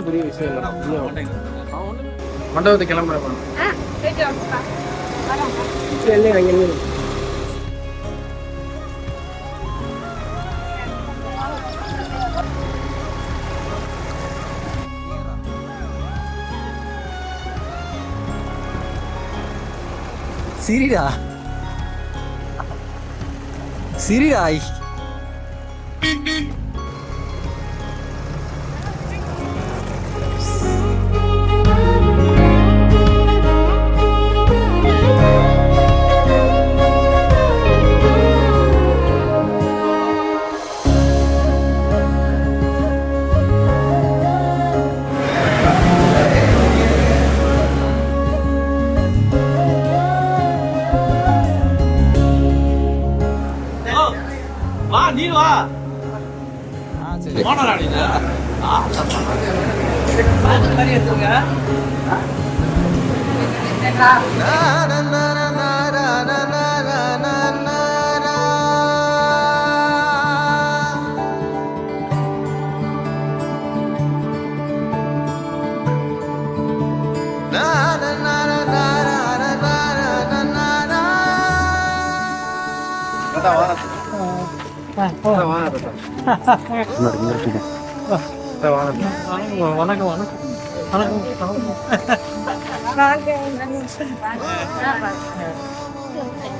ஒன்றும் பெரிய விஷயம் இல்லை. மண்டபத்தை கிளம்புறேன். சிரிடா சிரிடாய். வா நீ வா. சரி போனடா நீ. சரி எடுத்துங்க.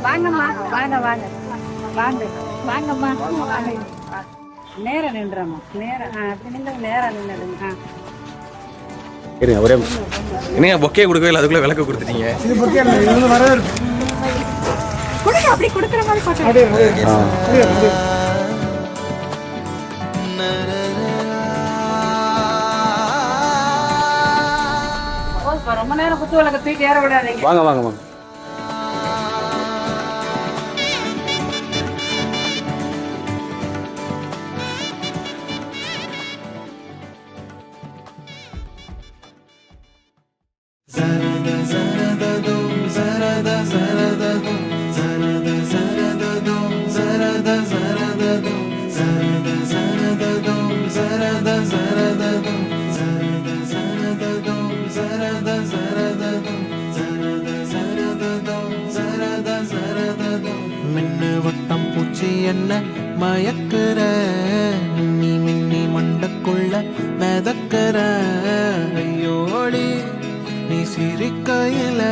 வாங்கம்மா வாங்க வாங்க வாங்க வாங்கம்மா வாங்க. நேரம் நின்றுறம்மா நேரம் அப்படி நின்று நேரம் நின்றுடுங்க. ஒரே என்னங்க பொக்கே கொடுக்கவே இல்லை, அதுக்குள்ள விளக்கு கொடுத்துட்டீங்க. கொடுங்க அப்படி கொடுக்குற மாதிரி போட்டு. ரொம்ப நேரம் குத்து விளக்கு தூக்கி ஏற விடாதீங்க. வாங்க வாங்க வாங்க. வட்டம் பூச்சி என்ன மயக்குற, மின்னி மின்னி மண்டக்குள்ள மிதக்குற. ஐயோடி நீ சிரிக்கையில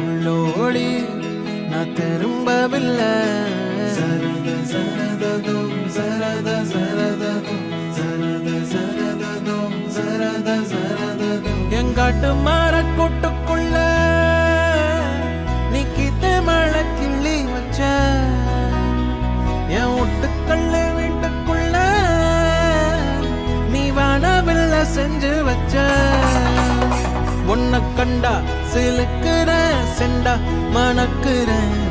உள்ளோடி நான் திரும்பவில்லை. சரத சரததும் சரத சரததும் சரத சரததும் சரத சரததும். எங்காட்டு மரக்கூட்டுக்குள்ள நீ கிட்ட மழை கிள்ளி வச்ச. என் வீட்டுக்குள்ள வீட்டுக்குள்ள நீ வானவில்ல செஞ்சு வச்ச. உன்னை கண்டா சிலுக்குற செண்டா மணக்குற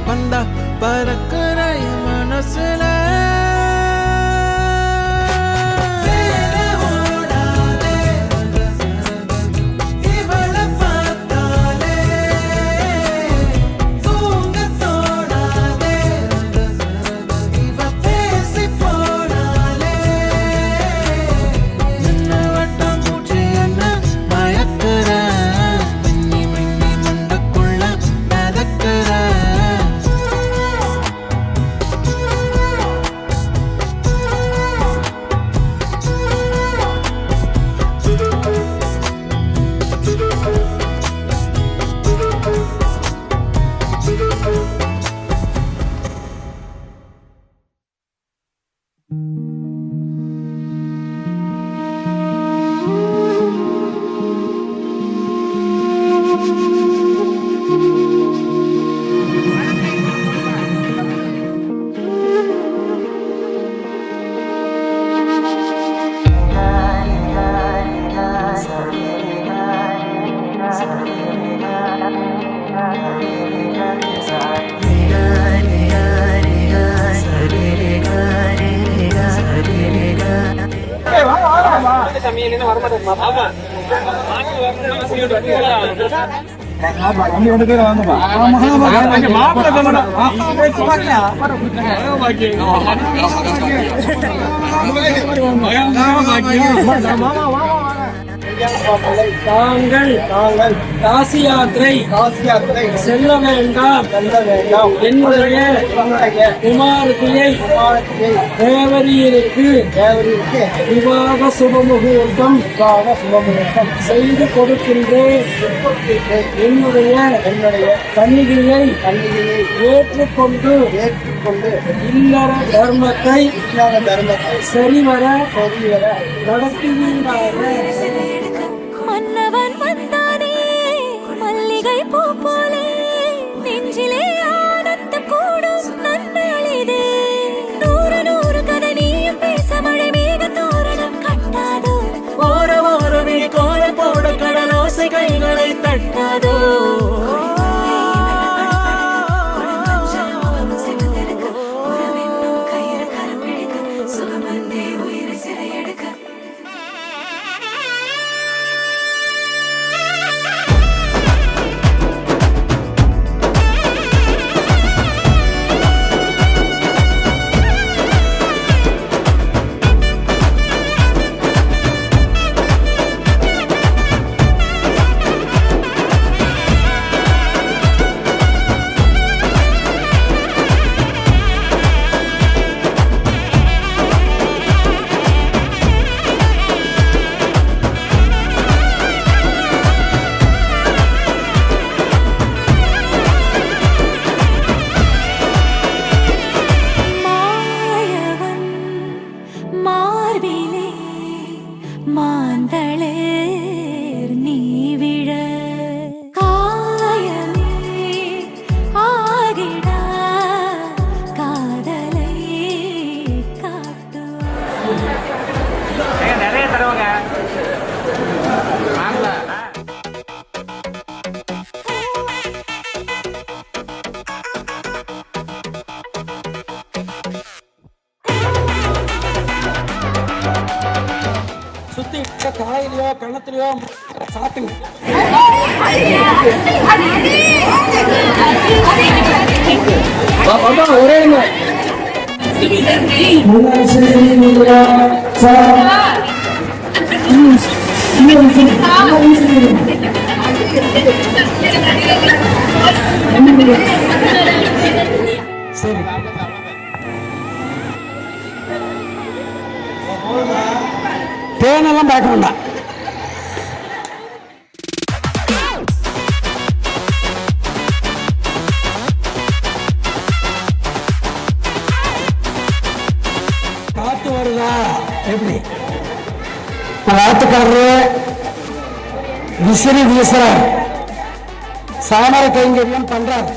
பந்தா பறக்குற என் மனசுல. தாங்கள் காசி யாத்திரை செல்ல வேண்டாம் என்னுடைய குமாரத்தியை தேவரீருக்கு விவாக சுபமுகூர்த்தம் செய்து கொடுக்கின்றேன். என்னுடைய கன்னிகையை ஏற்றுக்கொண்டு இல்லற தர்மத்தை சரிவர நடத்துவீராக. மன்னவன் வந்தானே மல்லிகை பூ போலே நெஞ்சிலே ஆனந்தம் கூடும் நன்னாளிதே. நூறு நூறு கதை நீயும் பேச மழை மேக தோரணம் கட்டாதோ. ஓரமே கோல போட கடலோசை கைகளை தட்டாதோ. மாந்தளேர் நீ விழ காயமே ஆகிடா காதலை காட்டு. நிறைய தருவாங்க. சுத்தி காயிலையோ கணத்திலையோ சாத்துங்க. ஒரே சரி தேனெல்லாம் பார்க்க வேண்டாம். காத்து வருதா எப்படி? காத்துக்காரரு விசிறி வீசுறார், சாமர கைங்கரியம் பண்றார்.